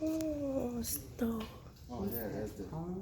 Oh, stop. Oh, yeah, that's the kholm.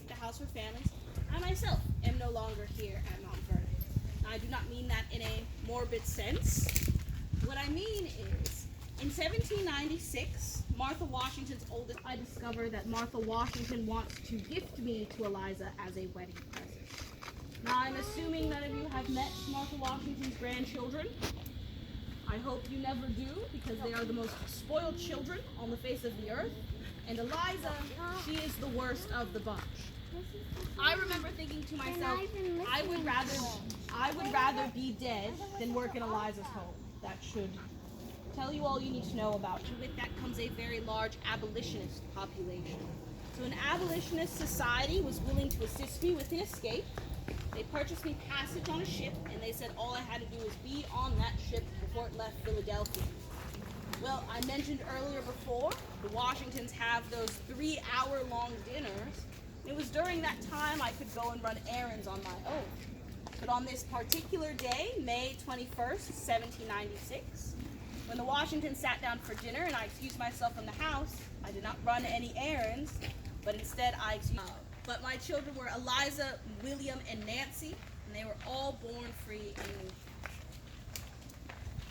The house for families. I myself am no longer here at Mount Vernon. I do not mean that in a morbid sense. What I mean is, in 1796, Martha Washington's oldest, I discover that Martha Washington wants to gift me to Eliza as a wedding present. Now, I'm assuming none of you have met Martha Washington's grandchildren. I hope you never do, because they are the most spoiled children on the face of the earth. And Eliza, she is the worst of the bunch. I remember thinking to myself, I would rather be dead than work in Eliza's home. That should tell you all you need to know about. And with that comes a very large abolitionist population. So an abolitionist society was willing to assist me with an escape. They purchased me passage on a ship, and they said all I had to do was be on that ship before it left Philadelphia. Well, I mentioned earlier before, the Washingtons have those 3-hour-long dinners. It was during that time I could go and run errands on my own. But on this particular day, May 21st, 1796, when the Washingtons sat down for dinner and I excused myself from the house, I did not run any errands, but instead I excused myself. But my children were Eliza, William, and Nancy, and they were all born free in New Hampshire.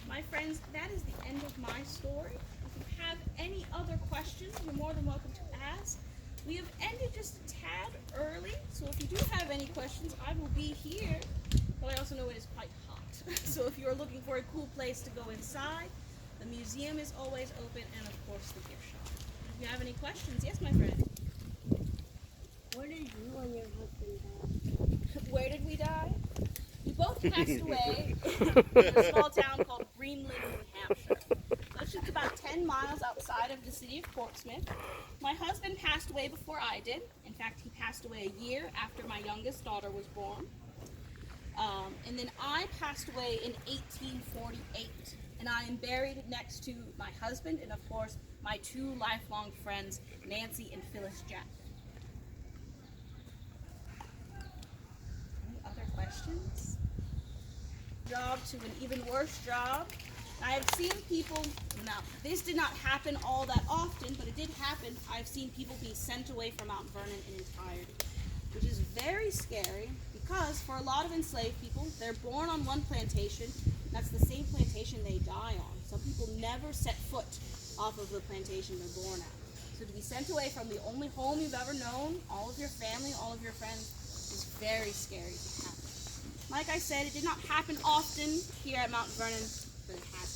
My friends, that is the end of my story. If you have any other questions, you're more than welcome to ask. We have ended just a tad early, so if you do have any questions, I will be here, but I also know it is quite hot. So if you're looking for a cool place to go inside, the museum is always open, and of course the gift shop. If you have any questions, yes, my friend? Where did you and your husband die? Where did we die? We both passed away in a small town called Greenland, New Hampshire. That's just about 10 miles outside of the city of Portsmouth. My husband passed away before I did. In fact, he passed away a year after my youngest daughter was born. And then I passed away in 1848. And I am buried next to my husband and, of course, my 2 lifelong friends, Nancy and Phyllis Jack. Any other questions? Job to an even worse job. I have seen people, now this did not happen all that often, but it did happen. I've seen people be sent away from Mount Vernon in entirety, which is very scary because for a lot of enslaved people, they're born on one plantation, and that's the same plantation they die on. Some people never set foot off of the plantation they're born at. So to be sent away from the only home you've ever known, all of your family, all of your friends, is very scary to happen. Like I said, it did not happen often here at Mount Vernon, but it has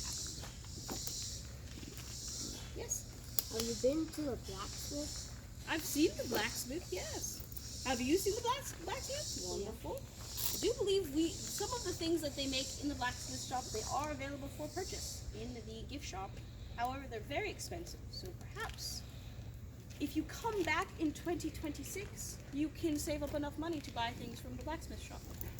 happened. Yes? Have you been to the blacksmith? I've seen the blacksmith, yes. Have you seen the blacksmith? Wonderful. I do believe some of the things that they make in the blacksmith shop, they are available for purchase in the gift shop. However, they're very expensive, so perhaps if you come back in 2026, you can save up enough money to buy things from the blacksmith shop.